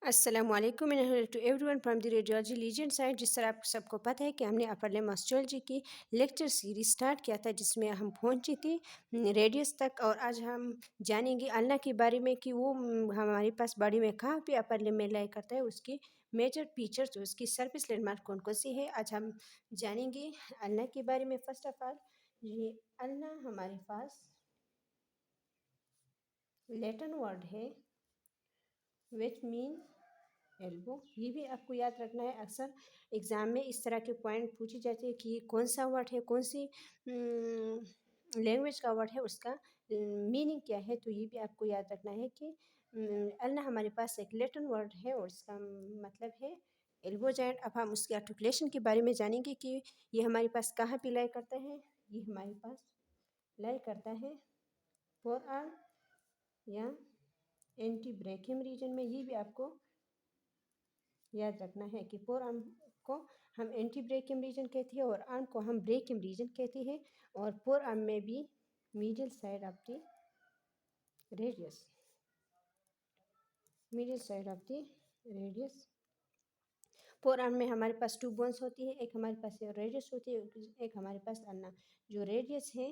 अस्सलामुअलैकुम to everyone from the radiology legend side. जिस तरह आप सबको पता है कि हमने अपर लिम्ब ऑस्टियोलॉजी की लेक्चर सीरीज स्टार्ट किया था, जिसमें हम पहुंची थी रेडियस तक। और आज हम जानेंगे अल्ना के बारे में कि वो हमारे पास बॉडी में कहाँ पे अपर लिम्ब में लाई करता है, उसकी मेजर फीचर्स, उसकी सर्फेस लैंडमार्क कौन कौन सी है, आज हम जानेंगे अल्ना के बारे में। फर्स्ट ऑफ ऑल, ये अल्ना हमारे पास लैटिन वर्ड है विच मीन एल्बो। ये भी आपको याद रखना है। अक्सर एग्ज़ाम में इस तरह के पॉइंट पूछे जाते हैं कि कौन सा वर्ड है, कौन सी लैंग्वेज का वर्ड है, उसका मीनिंग क्या है। तो ये भी आपको याद रखना है कि अल्ना हमारे पास एक लैटिन वर्ड है और इसका मतलब है एल्बो जॉइंट। अब हम उसके आर्टिकुलेशन के बारे में जानेंगे कि ये हमारे पास कहाँ पे लाई करता है। ये हमारे पास लाई करता है फोर आर्म या एंटी ब्रेकियम रीजन में। ये भी आपको याद रखना है कि फोर आर्म को हम एंटी ब्रेकियम रीजन कहते हैं और आर्म को हम ब्रेकियम रीजन कहते हैं। और फोर आर्म में भी middle side of the radius, middle side of the radius. Four arm में हमारे पास टू बोन्स होती है, एक हमारे पास रेडियस होती है, एक हमारे पास अन्ना। जो रेडियस है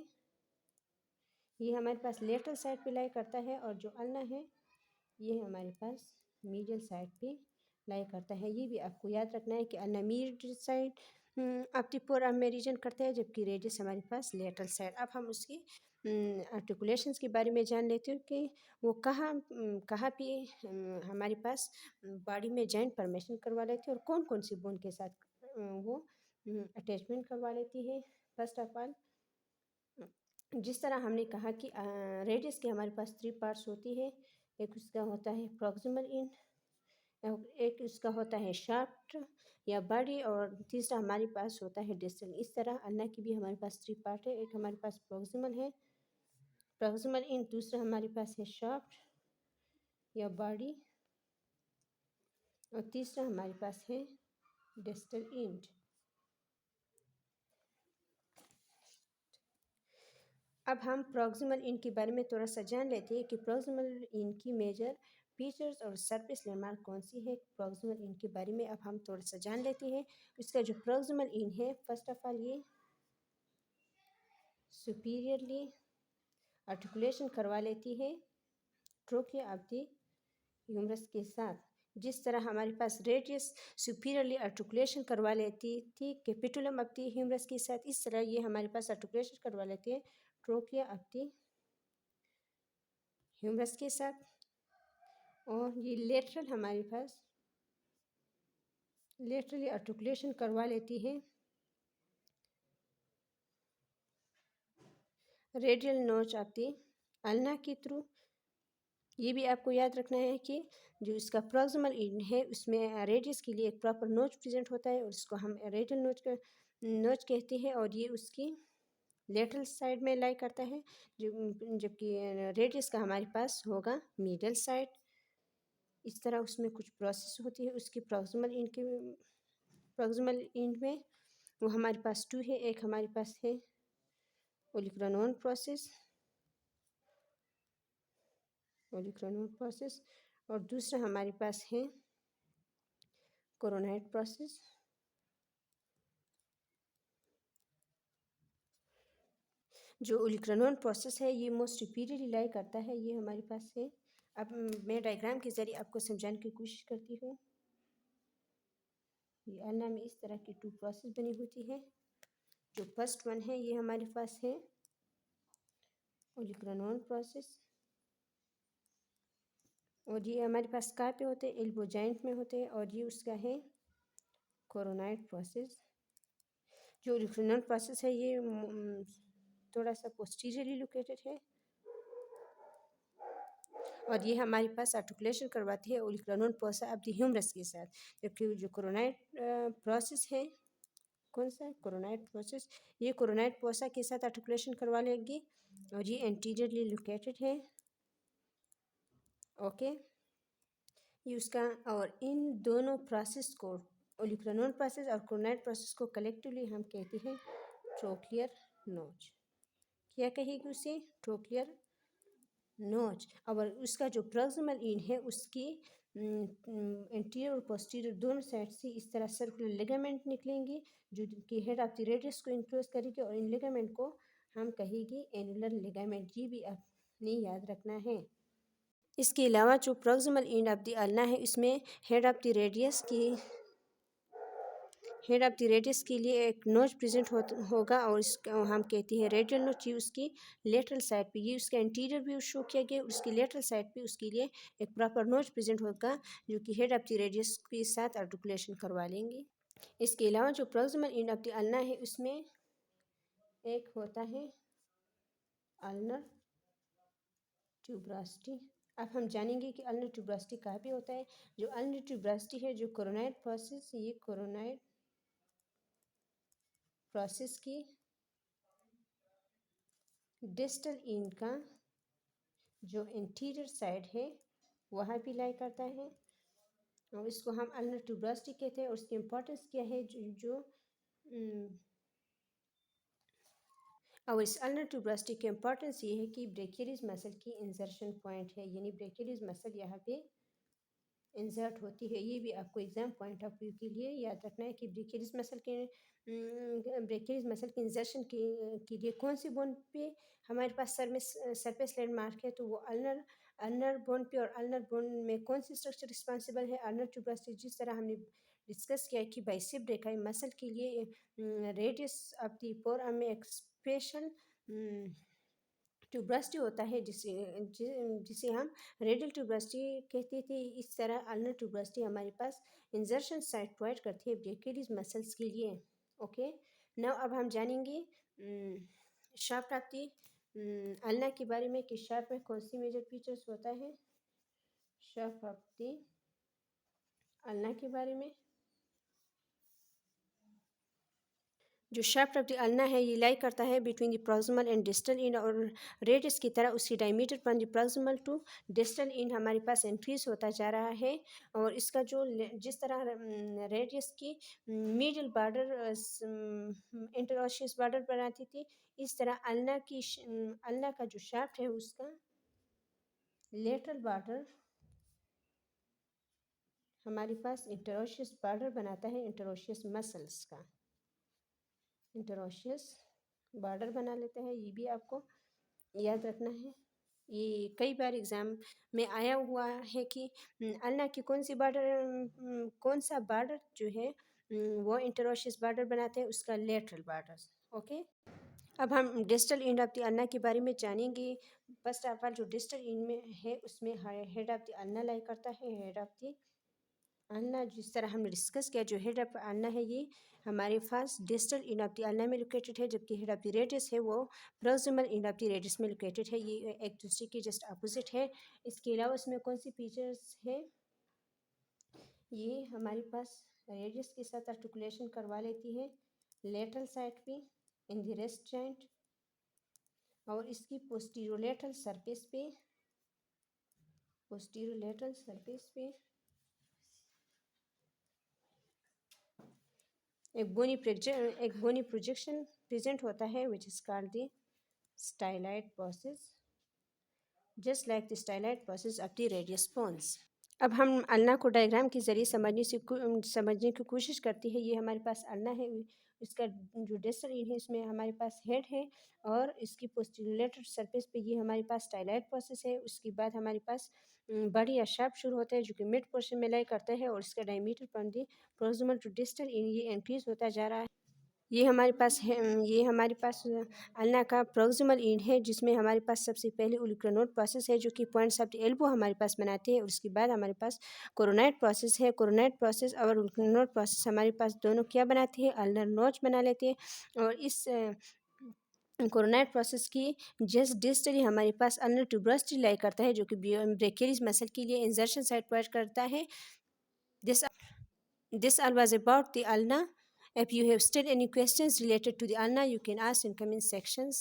ये हमारे पास लेटरल साइड पे लाई करता है और जो अन्ना है ये हमारे पास मिडिल साइड पे लाई करता है। ये भी आपको याद रखना है कि ulna middle side of the forearm में रीजन करता है, जबकि रेडियस हमारे पास लेटरल साइड। अब हम उसकी आर्टिकुलेशंस के बारे में जान लेते हैं कि वो कहाँ पे हमारे पास बॉडी में जॉइंट फॉर्मेशन करवा लेती है और कौन कौन सी बोन के साथ वो अटैचमेंट करवा लेती है। फर्स्ट ऑफ ऑल, जिस तरह हमने कहा कि रेडियस के हमारे पास थ्री पार्ट्स होती है। एक उसका होता है प्रॉक्सिमल इन, एक उसका होता है शाफ्ट या बॉडी, और तीसरा हमारे पास होता है डिस्टल। इस तरह अन्ना की भी हमारे पास थ्री पार्ट है। एक हमारे पास प्रॉक्सिमल है, प्रॉक्सिमल इन, दूसरा हमारे पास है शाफ्ट या बॉडी, और तीसरा हमारे पास है डिस्टल इंड। अब हम प्रॉक्सिमल इन के बारे में थोड़ा सा जान लेते हैं कि प्रॉक्सिमल इन की मेजर फीचर्स और सरफेस लैंडमार्क कौन सी है। प्रॉक्सिमल इन के बारे में अब हम थोड़ा सा जान लेते हैं। इसका जो प्रॉक्सिमल इन है, फर्स्ट ऑफ ऑल ये सुपीरियरली आर्टिकुलेशन करवा लेती है ट्रोकिया ऑफ द ह्यूमरस के साथ। जिस तरह हमारे पास रेडियस सुपीरियरली आर्टिकुलेशन करवा लेती थी कैपिटुलम ऑफ द ह्यूमरस के साथ, इस तरह ये हमारे पास आर्टिकुलेशन करवा लेती है ट्रोकिया ऑफ द ह्यूमरस के साथ। और ये लेटरल हमारे पास लेटरली आर्टिकुलेशन करवा लेती है रेडियल नोच ऑफ द अल्ना के थ्रू। ये भी आपको याद रखना है कि जो इसका प्रॉक्सिमल एंड है उसमें रेडियस के लिए एक प्रॉपर नोच प्रेजेंट होता है और इसको हम रेडियल नोच कहते हैं, और ये उसकी लेटरल साइड में लाई करता है, जबकि रेडियस का हमारे पास होगा मिडल साइड। इस तरह उसमें कुछ प्रोसेस होती है उसकी प्रॉक्सिमल एंड में। वो हमारे पास टू है, एक हमारे पास है ओलिक्रानोन प्रोसेस, ओलिक्रानोन प्रोसेस, और दूसरा हमारे पास है कोरोनाइड प्रोसेस। जो ओलिक्रानोन प्रोसेस है ये मोस्ट सुपीरियरली लाई करता है, ये हमारे पास है। अब मैं डायग्राम के ज़रिए आपको समझाने की कोशिश करती हूँ। ये अन्ना में इस तरह की टू प्रोसेस बनी होती है। जो फर्स्ट वन है ये हमारे पास है ओलिक्रानोन प्रोसेस, और ये हमारे पास कहाँ पे होते हैं, एल्बो जॉइंट में होते हैं, और ये उसका है कोरोनाइड प्रोसेस। जो ओलिक्रानोन प्रोसेस है ये थोड़ा सा पोस्टीरियरली लोकेटेड है, और ये हमारे पास आर्टिकुलेशन करवाती है ओलिक्रानोन पोसा ऑफ द ह्यूमरस के साथ। जबकि जो कोरोनाइड प्रोसेस है, कौन सा है कोरोनाइड प्रोसेस, ये कोरोनाइड पोसा के साथ आर्टिकुलेशन करवा लेगी और ये एंटीरियरली लोकेटेड है। ओके, ये उसका, और इन दोनों प्रोसेस को, ओलिक्रानोन प्रोसेस और कोरोनाइड प्रोसेस को कलेक्टिवली हम कहते हैं ट्रोक्लियर नोच। क्या कहेगी उसे, ट्रोक्लियर नोच। और उसका जो प्रॉक्सिमल एंड है उसकी एंटीरियर और पोस्टीरियर दोनों साइड से इस तरह सर्कुलर लिगामेंट निकलेंगी जो कि हेड ऑफ द रेडियस को इंक्लोज करेगी, और इन लिगामेंट को हम कहेंगे एनुलर लिगामेंट। ये भी आपने याद रखना है। इसके अलावा जो proximal end of the ulna है, इसमें हेड ऑफ द रेडियस के लिए एक नोच प्रेजेंट होगा, और इसका हम कहते हैं रेडियल नोच। ये उसकी लेटरल साइड पे, ये उसका इंटीरियर व्यू शो किया गया, उसकी लेटरल साइड पे उसके लिए एक प्रॉपर नोच प्रेजेंट होगा जो कि हेड ऑफ द रेडियस के साथ आर्टिकुलेशन करवा लेंगे। इसके अलावा जो proximal end of the ulna है, उसमें एक होता है अल्नर ट्यूबरास्टी। अब हम जानेंगे कि अल्नर ट्यूबरास्टी कहाँ पे होता है। जो अल्नर ट्यूबरास्टी है, जो कोरोनाइड प्रोसेस, ये कोरोनाइड प्रोसेस की डिस्टल एंड का जो इंटीरियर साइड है वहाँ भी लाई करता है, और इसको हम अल्नर ट्यूबरास्टी कहते हैं। और उसकी इम्पोर्टेंस क्या है, और इस अल्नर ट्यूबरास्टी की इम्पोर्टेंस ये है कि ब्रेकियलिस मसल की इंसर्शन पॉइंट है, यानी ब्रेकियलिस मसल यहाँ पे इंसर्ट होती है। ये भी आपको एग्जाम पॉइंट ऑफ व्यू के लिए याद रखना है कि ब्रेकियलिस मसल के इंसर्शन के लिए कौन सी बोन पे हमारे पास सरफेस लैंडमार्क है, तो वो अल्नर बोन पे। और अल्नर बोन में कौन सी स्ट्रक्चर रिस्पॉन्सिबल है, अल्नर ट्यूबरास्टी। जिस तरह हमने डिस्कस किया कि बाइसेप ब्रेकाई मसल के लिए रेडियस ऑफ द फोरआर्म में एक स्पेशल ट्यूबरास्टी होता है, जिसे हम रेडियल ट्यूबरास्टी कहते थे। इस तरह अल्नर ट्यूबरास्टी हमारे पास इंसर्शन साइट प्रोवाइड करती है ब्रेकियलिस मसल्स के लिए। ओके, नाउ अब हम जानेंगे शाफ्ट ऑफ द अल्ना के बारे में कि शाफ्ट में कौन सी मेजर फीचर्स होता है। शाफ्ट ऑफ द अल्ना के बारे में, जो शाफ्ट ऑफ द अल्ना है, ये लाई करता है between the proximal and distal end, और रेडियस की तरह उसकी diameter from the proximal to distal end हमारे पास इंक्रीज होता जा रहा है। और इसका जो जिस तरह रेडियस की मिडिल बॉर्डर इंटरऑशियस बॉर्डर बनाती थी, इस तरह अल्ना का जो शाफ्ट है उसका लेटरल बॉर्डर हमारे पास इंटरऑशियस बॉर्डर बनाता है, इंटरऑशियस मसल्स का इंटरऑशियस बॉर्डर बना लेते हैं। ये भी आपको याद रखना है। ये कई बार एग्ज़ाम में आया हुआ है कि अल्ना की कौन सा बॉर्डर जो है वो इंटरऑशियस बॉर्डर बनाते हैं, उसका लेटरल बॉर्डर। ओके, अब हम distal end of the ulna के बारे में जानेंगे। फर्स्ट ऑफ ऑल जो डिस्टल एंड में है उसमें हेड ऑफ द अल्ना लाई करता है। हेड ऑफ द अल्ना, जिस तरह हमने डिस्कस किया, जो हेड ऑफ अल्ना है ये हमारे पास distal end of the ulna में लोकेटेड है, जबकि हेड ऑफ द रेडियस है वो proximal end of the radius में लोकेटेड है। ये एक दूसरे के जस्ट अपोजिट है। इसके अलावा इसमें कौन सी फीचर्स है, ये हमारे पास रेडियस के साथ आर्टिकुलेशन करवा लेती है लेटरल साइड पे इन द रेस्ट जॉइंट, और इसकी पोस्टीरोलेटरल सरफेस पे एक बोनी प्रोजेक्शन प्रेजेंट होता है, which is called the stylite process, just like the stylite process of the radius bones. अब हम अल्ना को डायग्राम के ज़रिए समझने की कोशिश करती है। ये हमारे पास अल्ना है, इसका जो डिस्टल एंड है इसमें हमारे पास हेड है, और इसकी पोस्टीरियर सरफेस पे ये हमारे पास स्टाइलाइट प्रोसेस है। उसके बाद हमारे पास बॉडी या शाफ्ट शुरू होता है जो कि मिड पोर्शन में लाई करता है, और इसका diameter from the proximal to distal end ये इंक्रीज होता जा रहा है। ये हमारे पास अल्ना का प्रॉक्सिमल एंड है, जिसमें हमारे पास सबसे पहले ओलिक्रानोड प्रोसेस है जो कि पॉइंट्स ऑफ द एल्बो हमारे पास बनाते हैं, और उसके बाद हमारे पास कोरोनाइड प्रोसेस है। कोरोनाइड प्रोसेस और ओलिक्रानोड प्रोसेस हमारे पास दोनों क्या बनाते हैं, अल्नर नोच बना लेते हैं। और इस कोरोनाइड प्रोसेस की जस्ट डिस्टली हमारे पास अल्नर ट्यूबरास्टी लाई करता है, जो कि ब्रेकियलिस मसल के लिए इंसर्शन साइट प्रोवाइड करता है। This all was about the ulna. If you have still any questions related to the ulna, you can ask in comment sections.